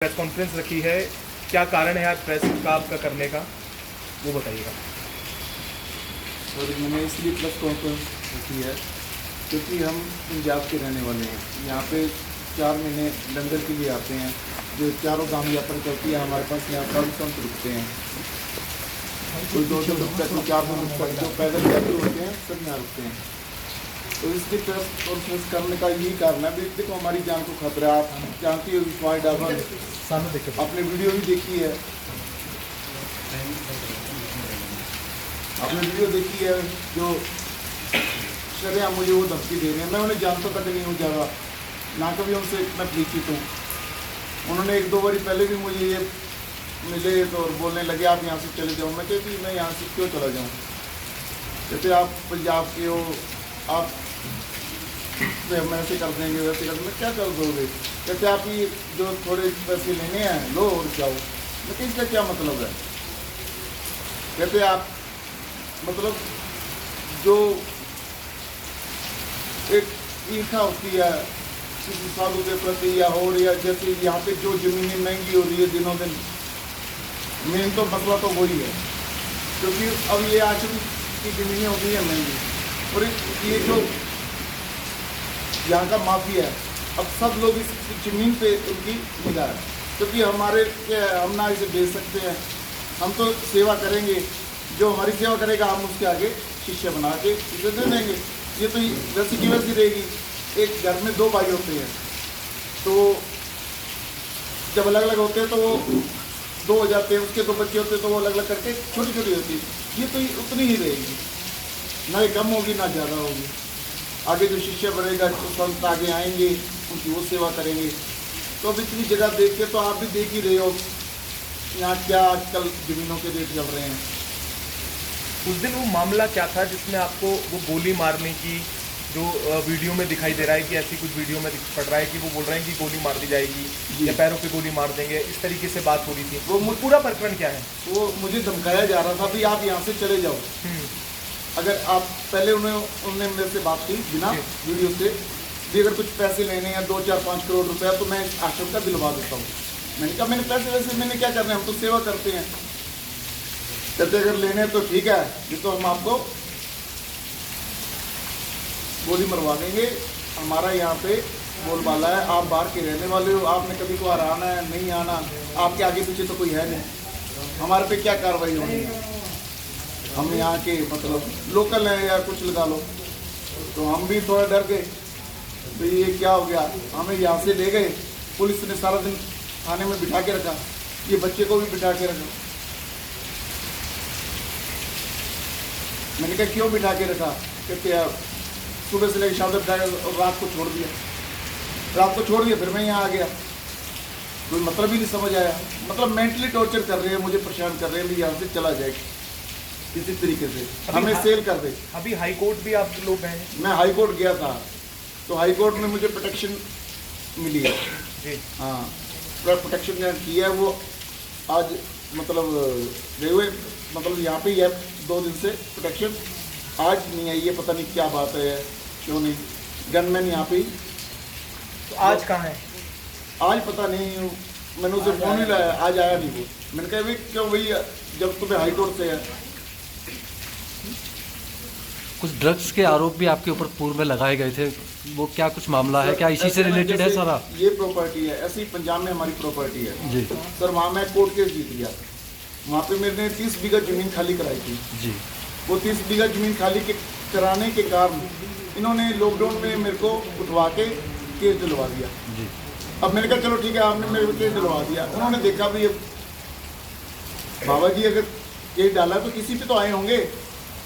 Press conference रखी है, क्या कारण है आज प्रेस का आपका करने का, वो बताइएगा। सर मैंने इसलिए प्रेस कॉन्फ्रेंस रखी है क्योंकि हम पंजाब के रहने वाले हैं। यहाँ पे 4 महीने लंगर के लिए आते हैं, जो चारों धाम यात्रा चलती है हमारे पास। यहाँ साधु संत रुकते हैं, कोई 2 दिन रुकता है, कोई 4 दिन रुकता है। जो पैदल यात्री होते हैं सब यहाँ रुकते हैं। तो इसकी प्रेस कॉन्फ्रेंस करने का यही कारण है। भी देखो हमारी जान को खतरा है, आप जानती हो विश्वास डाबर आपने वीडियो भी देखी है, आपने वीडियो देखी है जो शर्या मुझे वो धमकी दे रहे हैं। मैं उन्हें जानता तक नहीं हूँ ज़्यादा, ना कभी उनसे मैं परिचित हूँ। उन्होंने 1-2 बारी पहले भी मुझे ये मिले तो बोलने लगे आप यहाँ से चले जाओ। मैं कहती मैं यहाँ से क्यों चला जाऊँ, कहते आप पंजाब के हो, आप हम ऐसे कर देंगे वैसे कर देंगे, क्या कर दोगे। कहते आप ये जो थोड़े पैसे लेने हैं लो और जाओ। लेकिन इसका क्या मतलब है, कहते आप मतलब जो एक ईर्षा होती है किसी साधु के प्रति या हो रही है, जैसे यहाँ पे जो ज़मीनें महंगी हो रही है दिनों दिन, मेन तो मसला तो वही है क्योंकि अब ये आश्रम की ज़मीनें हो गई है महंगी। और ये जो यहाँ का माफिया है, अब सब लोग इस ज़मीन पे उनकी निगाह है क्योंकि हमारे हम ना इसे बेच सकते हैं। हम तो सेवा करेंगे, जो हमारी सेवा करेगा हम उसके आगे शिष्य बना के इसे दे देंगे। ये तो वैसी की वैसी रहेगी। एक घर में 2 भाई होते हैं, तो जब अलग अलग होते हैं तो वो 2 हो जाते हैं, उसके 2 बच्चे होते हैं तो वो अलग अलग करके छोटी छोटी होती है। ये तो उतनी ही रहेगी, ना ये कम होगी ना ज़्यादा होगी। आगे जो शिष्य बनेगा तो संत आगे आएंगे, उनकी वो सेवा करेंगे। तो अब इतनी जगह देख के तो आप भी देख ही रहे हो यहाँ क्या आजकल ज़मीनों के रेट चल रहे हैं। उस दिन वो मामला क्या था जिसमें आपको वो गोली मारने की जो वीडियो में दिखाई दे रहा है कि ऐसी कुछ वीडियो में पड़ रहा है कि वो बोल रहे हैं कि गोली मार दी जाएगी या पैरों पे गोली मार देंगे, इस तरीके से बात हो रही थी। वो पूरा प्रकरण क्या है? वो मुझे धमकाया जा रहा था भी आप यहाँ से चले जाओ। अगर आप पहले उन्होंने मेरे से बात की बिना वीडियो से भी, अगर कुछ पैसे लेने हैं 2-4-5 करोड़ रुपया तो मैं आश्रम का दिलवा देता हूँ। मैंने कहा मैंने पैसे वैसे मैंने क्या करने, हम तो सेवा करते हैं। कहते अगर लेने तो ठीक है, ये तो हम आपको गोली मरवा देंगे। हमारा यहाँ पे बोलबाला है, आप बाहर के रहने वाले हो, आपने कभी को आना है नहीं आना, आपके आगे पीछे तो कोई है नहीं, हमारे पे क्या कार्रवाई होनी है। हम यहाँ के मतलब लोकल हैं या कुछ लगा लो। तो हम भी थोड़ा डर गए, तो ये क्या हो गया। हमें यहाँ से ले गए, पुलिस ने सारा दिन थाने में बिठा के रखा, ये बच्चे को भी बिठा के रखा। मैंने कहा क्यों बिठा के रखा, कहते यार सुबह से लेकर शाम तक बिठा और रात को छोड़ दिया। रात को छोड़ दिया फिर मैं यहाँ आ गया, कोई मतलब ही नहीं समझ आया। मतलब मेंटली टॉर्चर कर रहे हैं, मुझे परेशान कर रहे हैं भी यहाँ से चला जाए किसी तरीके से, हमें सेल कर दे। अभी हाई कोर्ट भी आप लोग गए? मैं हाई कोर्ट गया था, तो हाई कोर्ट में मुझे प्रोटेक्शन मिली है जी। हाँ, प्रोटेक्शन की है वो आज मतलब गए हुए, मतलब यहाँ पे ही है 2 दिन से प्रोटेक्शन। आज नहीं आई है, पता नहीं क्या बात है क्यों नहीं। गनमैन यहाँ पे ही। तो आज कहाँ है? आज पता नहीं, मैंने उसे फ़ोन ही लाया, आज आया नहीं वो। मैंने कहा भाई क्यों भाई, जब तुम्हें हाई कोर्ट से है। कुछ ड्रग्स के आरोप भी आपके ऊपर पूर्व में लगाए गए थे, वो क्या कुछ मामला है, क्या इसी से रिलेटेड है सारा? ये प्रॉपर्टी है, ऐसे ही पंजाब में हमारी प्रॉपर्टी है जी सर। वहाँ मैं कोर्ट केस जीत गया, वहाँ पे मैंने 30 बीघा ज़मीन खाली कराई थी जी। वो 30 बीघा ज़मीन खाली कराने के कारण इन्होंने लॉकडाउन में मेरे को उठवा के केस दिलवा दिया जी। अब मैंने कहा चलो ठीक है, आपने मेरे को केस दिलवा दिया। उन्होंने देखा भी बाबा जी अगर केस डाला तो किसी पे तो आए होंगे।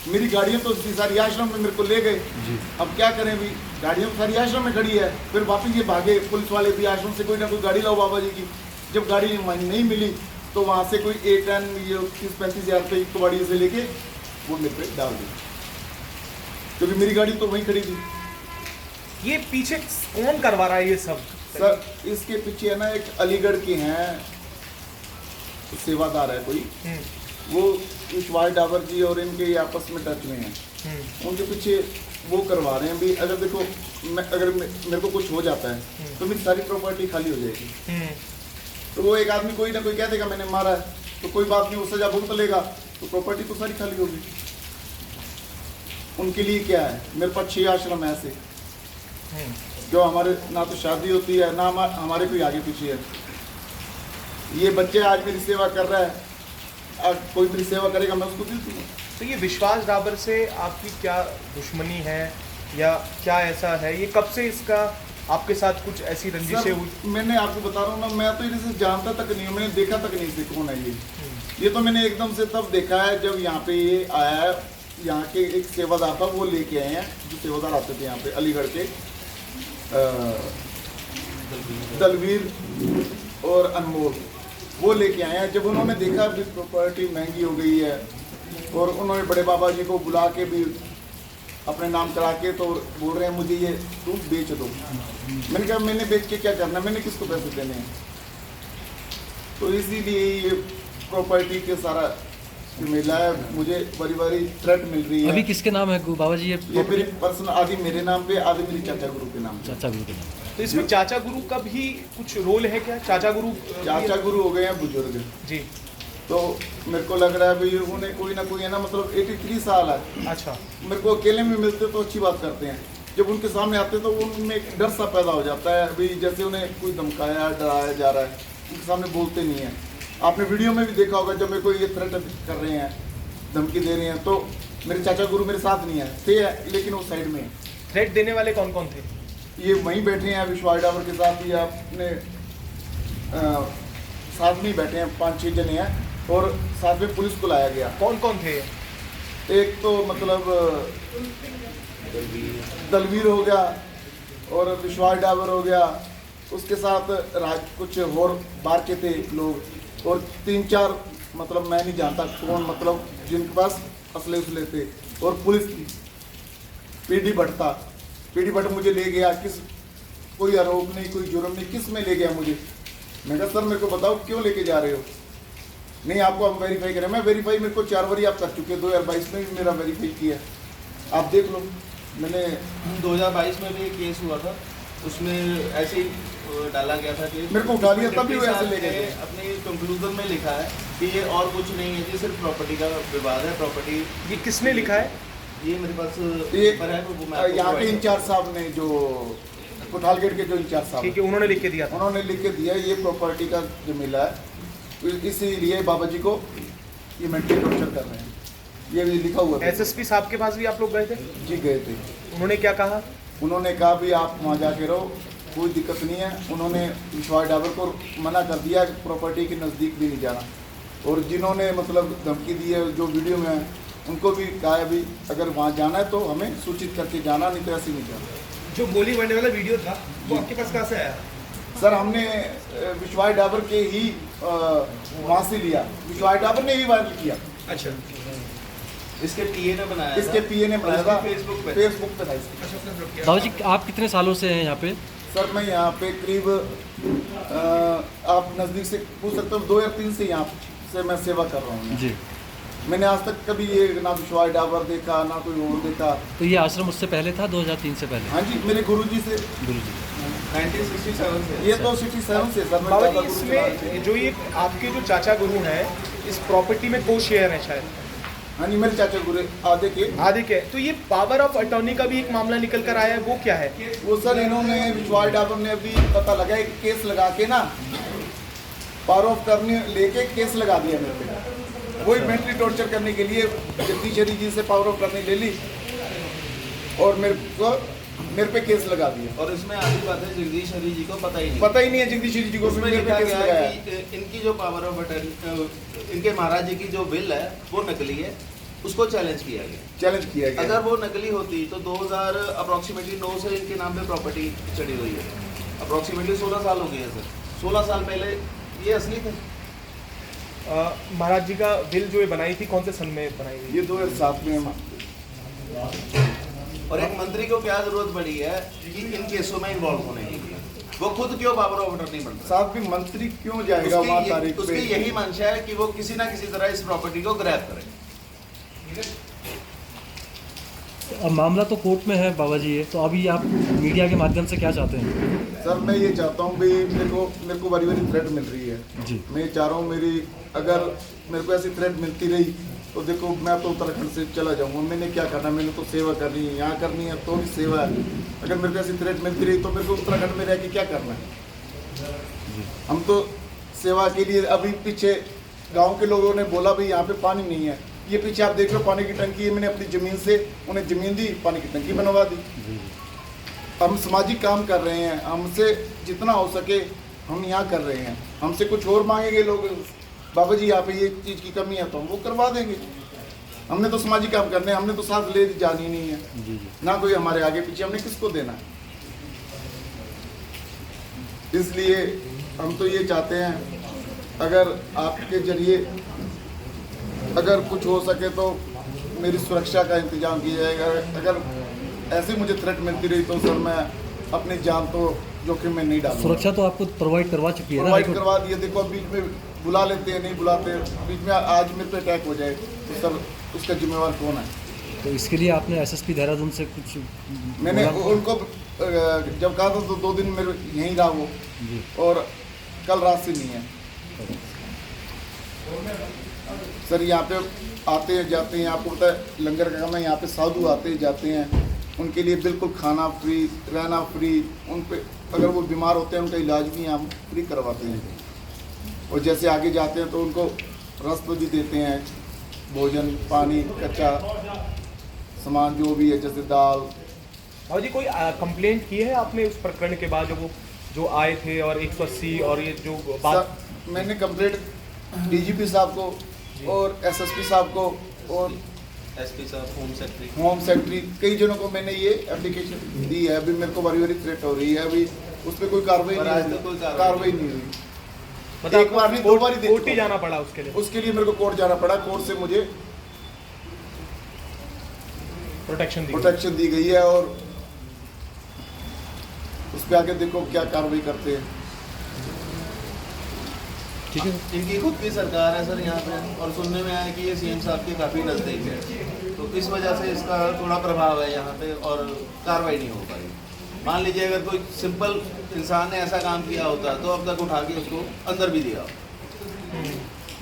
मेरी गाड़ियाँ तो सारी आश्रम में मेरे को ले गए। अब क्या करें भी, गाड़ियाँ सारी आश्रम में खड़ी है। फिर वापस ये भागे, पुलिस वाले भी आश्रम से कोई ना कोई गाड़ी लाओ बाबा जी की। जब गाड़ी नहीं मिली तो वहाँ से कोई 8-10 ये 30-35 हज़ार रुपये एक गाड़ी से लेके वो मेरे पे डाल दी, क्योंकि मेरी गाड़ी तो वहीं खड़ी थी। ये पीछे कौन करवा रहा है ये सब? सर इसके पीछे है ना, एक अलीगढ़ के हैं सेवादार है कोई, वो विश्वास डाबर जी और इनके आपस में टच में हैं। उनके पीछे वो करवा रहे हैं भी। अगर देखो अगर मेरे को कुछ हो जाता है तो मेरी सारी प्रॉपर्टी खाली हो जाएगी। तो वो एक आदमी कोई ना कोई कह देगा मैंने मारा है, तो कोई बात नहीं, वो सजा भुगत लेगा, तो प्रॉपर्टी तो सारी खाली होगी। उनके लिए क्या है, मेरे पास 6 आश्रम है ऐसे जो हमारे ना तो शादी होती है ना हमारे कोई आगे पीछे है। ये बच्चे आज मेरी सेवा कर रहा है, अब कोई मेरी सेवा करेगा मैं उसको दे दूँगा। तो ये विश्वास डाबर से आपकी क्या दुश्मनी है या क्या ऐसा है, ये कब से इसका आपके साथ कुछ ऐसी रंजिशें हुई? मैंने आपको बता रहा हूँ ना, मैं तो इसे जानता तक नहीं हूँ, मैंने देखा तक नहीं से कौन है ये तो मैंने एकदम से तब देखा है जब यहाँ पे ये आया है। यहाँ के एक सेवादार था, वो लेके आए हैं, जो सेवादार आते थे यहाँ पे अलीगढ़ के, दलवीर और अनमोल, वो लेके आए हैं। जब उन्होंने देखा भी प्रॉपर्टी महंगी हो गई है और उन्होंने बड़े बाबा जी को बुला के भी अपने नाम करा के तो बोल रहे हैं मुझे ये तुम बेच दो। मैंने कहा मैंने बेच के क्या करना, मैंने किसको पैसे देने हैं। तो इसीलिए ये प्रॉपर्टी के सारा मिला है, मुझे बड़ी बड़ी थ्रेट मिल रही है। अभी किसके नाम है बाबा जी? ये मेरी पर्सनल, आदि मेरे नाम पे, आदि मेरी चाचा गुरु के नाम पे। चाचा गुरु के नाम। तो इसमें चाचा गुरु का भी कुछ रोल है क्या? चाचा गुरु हो गए हैं बुजुर्ग जी, तो मेरे को लग रहा है भाई उन्हें कोई ना कोई है ना, मतलब 83 साल है। अच्छा, मेरे को अकेले में मिलते तो अच्छी बात करते हैं, जब उनके सामने आते तो उनमें एक डर सा पैदा हो जाता है, अभी जैसे उन्हें कोई धमकाया डराया जा रहा है, उनके सामने बोलते नहीं है। आपने वीडियो में भी देखा होगा जब मेरे को ये थ्रेट कर रहे हैं, धमकी दे रहे हैं, तो मेरे चाचा गुरु मेरे साथ नहीं है, थे लेकिन वो साइड में है। थ्रेट देने वाले कौन कौन थे? ये वहीं बैठे हैं विश्वास डाबर के साथ, ये अपने साथ में ही बैठे हैं, 5-6 जने हैं, और साथ में पुलिस को लाया गया। कौन कौन थे? एक तो मतलब दलवीर हो गया और विश्वास डाबर हो गया, उसके साथ कुछ और बाहर के थे लोग, और 3-4 मतलब मैं नहीं जानता कौन, मतलब जिनके पास असले उसले थे, और पुलिस थी। पीडी भट्ट मुझे ले गया, किस कोई आरोप नहीं, कोई जुर्म नहीं, किस में ले गया मुझे। मैं कहा सर मेरे को बताओ क्यों लेके जा रहे हो? नहीं आपको हम वेरीफाई करें। मैं वेरीफाई मेरे को 4 बारी आप कर चुके, 2022 में भी मेरा वेरीफाई किया, आप देख लो। मैंने 2022 में भी एक केस हुआ था, उसमें ऐसे ही डाला गया था कि मेरे को उठा लिया, तब भी वो ऐसे ले गए। अपने कंक्लूजन में लिखा है कि ये और कुछ नहीं है जी, सिर्फ प्रॉपर्टी का विवाद है। प्रॉपर्टी ये किसने लिखा है? ये मेरे पास ये पेपर है, वो मैं आपको यहाँ के provide इंचार्ज साहब ने, जो कोठालगेट के जो इंचार्ज साहब, ठीक है, उन्होंने लिख के दिया था। उन्होंने लिख के दिया ये प्रॉपर्टी का जो मिला है, इसीलिए बाबा जी को ये मेंटली टॉर्चर कर रहे हैं, ये भी लिखा हुआ था। एसएसपी साहब के पास भी आप लोग गए थे? जी गए थे। उन्होंने क्या कहा? उन्होंने कहा भी आप वहाँ जाके रहो, कोई दिक्कत नहीं है। उन्होंने विश्वास डाबर को मना कर दिया कि प्रॉपर्टी के नज़दीक भी नहीं जाना, और जिन्होंने मतलब धमकी दी है जो वीडियो में है, उनको भी कहा है भी अगर वहाँ जाना है तो हमें सूचित करके जाना, नहीं तो ऐसे नहीं जाना। जो गोली मारने वाला वीडियो था वो आपके पास कहाँ से आया? सर हमने विश्वास डाबर के ही वहाँ से लिया, विश्वास डाबर ने ही वायरल किया। अच्छा, इसके पीए ने बनाया इसके था, पीए ने और बनाया था, इसकी फेसबुक पे था इसके। अच्छा उसने अपलोड किया। बाबा जी आप कितने सालों से हैं यहाँ पे? सर मैं यहाँ पे करीब आप नज़दीक से पूछ सकते हो 2 या 3 से यहाँ से मैं सेवा कर रहा हूँ। जी। मैंने आज तक कभी ये ना विश्वास डाबर देखा ना कोई और देखा। तो ये आश्रम उससे पहले था, 2003 से पहले? हाँ जी, मेरे गुरु जी से, गुरु जी। 1967 से। ये तो 67 से सर। मैं बाबा ज़्यादा जी गुरु चला रहे इसमें जो ये आपके जो चाचा गुरु हैं, इस प्रॉपर्टी में को शेयर है शायद? थे। हाँ जी, मेरे चाचा गुरु आधे के। आधे के। तो ये पावर ऑफ अटॉर्नी का भी एक मामला निकल कर आया है, वो क्या है? वो सर इन्होंने विश्वास डाबर ने अभी पता लगा एक केस लगा के ना, पावर ऑफ करने लेके केस लगा दिया मेरे पे, वही मेंटली टॉर्चर करने के लिए जगदीश हरी जी से पावर ऑफ करने ले ली, और मेरे पे केस लगा दिया। और इसमें आधी बात है जगदीश हरी जी को पता ही नहीं, पता ही नहीं है जगदीश हरी जी को, उसमें मेरे पे लिखा केस गया लगाया। है कि इनकी जो पावर ऑफ अटर्नी, इनके महाराज जी की जो बिल है वो नकली है, उसको चैलेंज किया गया। चैलेंज किया गया। अगर वो नकली होती तो 2000 अप्रोक्सीमेटली 9 से इनके नाम पे प्रॉपर्टी चढ़ी हुई है। अप्रोक्सीमेटली 16 साल हो गए हैं सर। 16 साल पहले ये असली थे। महाराज जी का बिल जो ये बनाई थी, कौन से सन में बनाई गई? ये 2007 में। और एक मंत्री को क्या जरूरत पड़ी है कि इन केसों में इन्वॉल्व होने की? वो खुद क्यों पावर ऑफ अटॉर्नी बन रहा साहब भी मंत्री क्यों जाएगा है? वहाँ तारीख पे? उसकी यही मंशा है कि वो किसी ना किसी तरह इस प्रॉपर्टी को ग्रैब करे। अब मामला तो कोर्ट में है बाबा जी, ये तो अभी आप मीडिया के माध्यम से क्या चाहते हैं? सर मैं ये चाहता हूँ भाई, मेरे को बारी बारी थ्रेट मिल रही है जी। मैं चाह रहा हूँ अगर मेरे को ऐसी थ्रेट मिलती रही तो देखो मैं तो उत्तराखंड से चला जाऊँगा। मैंने क्या करना, मैंने तो सेवा करनी है, यहाँ करनी है तो भी सेवा है। अगर मेरे को ऐसी थ्रेट मिलती रही तो मेरे को उत्तराखंड में रह के क्या करना है? हम तो सेवा के लिए, अभी पीछे गांव के लोगों ने बोला भाई यहाँ पे पानी नहीं है, ये पीछे आप देख लो पानी की टंकी है, मैंने अपनी ज़मीन से उन्हें ज़मीन दी, पानी की टंकी बनवा दी। हम सामाजिक काम कर रहे हैं, हमसे जितना हो सके हम यहाँ कर रहे हैं। हमसे कुछ और मांगेंगे लोग, बाबा जी यहाँ पे ये चीज़ की कमी है तो हम वो करवा देंगे। हमने तो सामाजिक काम करने हैं, हमने तो सांस ले जानी नहीं है ना, कोई हमारे आगे पीछे, हमने किसको देना है। इसलिए हम तो ये चाहते हैं अगर आपके जरिए अगर कुछ हो सके तो मेरी सुरक्षा का इंतजाम किया जाएगा। अगर ऐसे मुझे थ्रेट मिलती रही तो सर मैं अपनी जान तो जोखिम में नहीं डालूंगा। सुरक्षा तो आपको प्रोवाइड करवा चुकी है ना? प्रोवाइड करवा दिए। देखो बीच में बुला लेते हैं, नहीं बुलाते, बीच में आज मेरे पे अटैक हो जाए तो सर उसका जिम्मेवार कौन है? तो इसके लिए आपने एसएसपी देहरादून से कुछ मैंने उनको जब कहा था तो 2 दिन मेरे यहीं रहा वो, और कल रात से नहीं है सर। यहाँ पे आते हैं जाते हैं, आपको पता है लंगर का काम है, यहाँ पे साधु आते हैं जाते हैं, उनके लिए बिल्कुल खाना फ्री, रहना फ्री, उन पे अगर वो बीमार होते हैं उनका इलाज भी हम फ्री करवाते हैं। और जैसे आगे जाते हैं तो उनको रस्ते भी देते हैं, भोजन पानी कच्चा सामान जो भी है, जैसे दाल। और जी कोई कंप्लेंट की है आपने उस प्रकरण के बाद, जो आए थे और 180 और ये जो बात? सर मैंने कंप्लेंट डीजीपी साहब को और एसएसपी साहब को और एसपी साहब, होम सेक्रेटरी, कई जनों को मैंने ये एप्लीकेशन दी है। अभी मेरे को बारी बारी थ्रेट हो रही है, अभी उस पर कोई कार्रवाई नहीं हुई। मतलब एक बार नहीं 2 बार कोर्ट ही जाना पड़ा उसके लिए मेरे को कोर्ट जाना पड़ा। कोर्ट से मुझे प्रोटेक्शन दी गई है और उस पर आगे देखो क्या कार्रवाई करते हैं। ठीक है। इनकी खुद की सरकार है सर यहाँ पे, और सुनने में आया कि ये सीएम साहब के काफ़ी नज़दीक है, तो इस वजह से इसका थोड़ा प्रभाव है यहाँ पे और कार्रवाई नहीं हो पाई। मान लीजिए अगर कोई सिंपल इंसान ने ऐसा काम किया होता तो अब तक उठा के उसको अंदर भी दिया।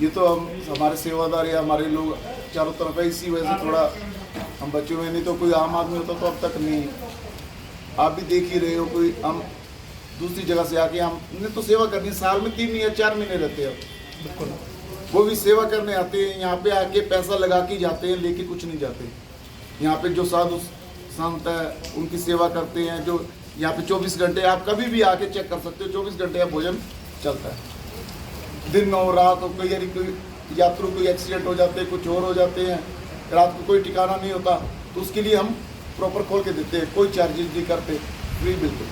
ये तो हमारे सेवादार या हमारे लोग चारों तरफ है, इसी वजह से थोड़ा हम बचे हुए, नहीं तो कोई आम आदमी होता तो अब तक नहीं। आप भी देख ही रहे हो, कोई हम दूसरी जगह से आके हमने तो सेवा करनी, साल में 3 या 4 महीने रहते हैं, बिल्कुल वो भी सेवा करने आते हैं। यहाँ पे आके पैसा लगा के जाते हैं, लेके कुछ नहीं जाते। यहाँ पे जो साधु संत है उनकी सेवा करते हैं, जो यहाँ पे 24 घंटे आप कभी भी आके चेक कर सकते हो, 24 घंटे यहाँ भोजन चलता है, दिन हो रात हो। कोई यात्रु कोई एक्सीडेंट हो जाते हैं, कुछ और हो जाते हैं, रात को कोई ठिकाना नहीं होता, तो उसके लिए हम प्रॉपर खोल के देते हैं, कोई चार्जेज नहीं करते, फ्री बिल्कुल।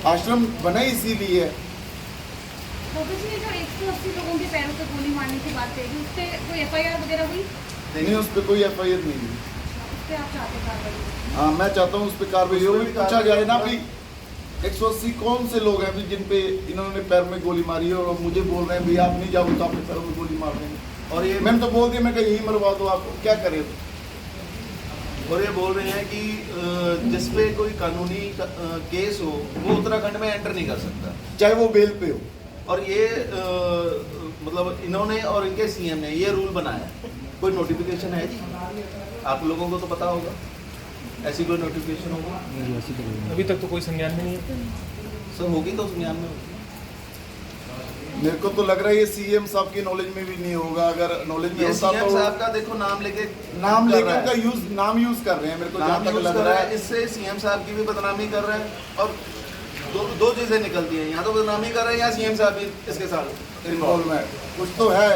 आश्रम बना ही इसीलिए है। जो 180 लोगों के पैरों पे गोली मारने की बात कही, उस पर कोई एफआईआर वगैरह हुई? नहीं, उस पर कोई एफआईआर नहीं हुई। उस पर आप चाहते कार्रवाई? हाँ मैं चाहता हूँ उस पर कार्रवाई हो, भी पूछा जाए ना भी 180 कौन से लोग हैं भी जिन पे इन्होंने पैर में गोली मारी है, और मुझे बोल रहे हैं भी आप नहीं जाओ तो आपके पैरों में गोली मार देंगे। और ये मैंने तो बोल दिया, मैं कहीं यही मरवा दो, आप क्या करें। और ये बोल रहे हैं कि जिस पे कोई कानूनी केस हो वो उत्तराखंड में एंटर नहीं कर सकता, चाहे वो बेल पे हो। और ये मतलब इन्होंने और इनके सीएम ने ये रूल बनाया है। कोई नोटिफिकेशन है जी? आप लोगों को तो पता होगा, ऐसी कोई नोटिफिकेशन होगी? अभी तक तो कोई संज्ञान में नहीं है सर, होगी तो संज्ञान में होगी। मेरे को तो लग रहा है ये सीएम साहब की नॉलेज में भी नहीं होगा। अगर नॉलेज में होता सीएम तो साहब का देखो नाम लेके उनका नाम यूज कर रहे हैं, मेरे को जहाँ तक लग रहा है। इससे सीएम साहब की भी बदनामी कर रहे हैं, और दो चीजें निकलती हैं, या तो बदनामी कर रहे हैं या सीएम साहब भी इसके साथ इन्वॉल्व में कुछ तो है।